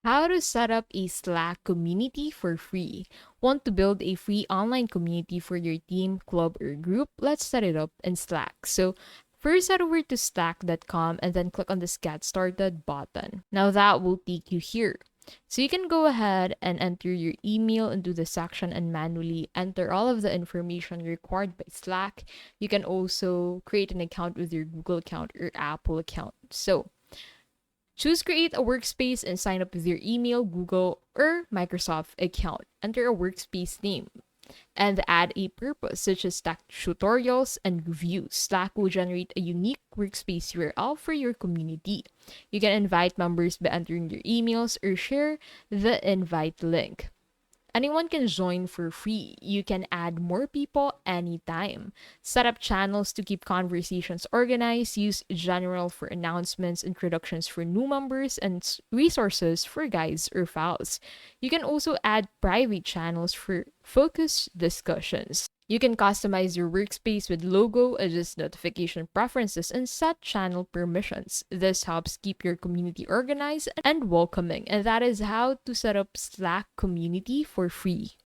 How to set up a Slack community for free. Want to build a free online community for your team, club, or group? Let's set it up in Slack. So, first head over to slack.com and then click on this Get Started button. Now, that will take you here. So, you can go ahead and enter your email into the section and manually enter all of the information required by Slack. You can also create an account with your Google account or Apple account. So, choose create a workspace and sign up with your email, Google, or Microsoft account. Enter a workspace name and add a purpose such as tech tutorials and reviews. Slack will generate a unique workspace URL for your community. You can invite members by entering your emails or share the invite link. Anyone can join for free. You can add more people anytime. Set up channels to keep conversations organized. Use general for announcements, introductions for new members, and resources for guides or files. You can also add private channels for focused discussions. You can customize your workspace with logo, adjust notification preferences, and set channel permissions. This helps keep your community organized and welcoming. And that is how to set up Slack community for free.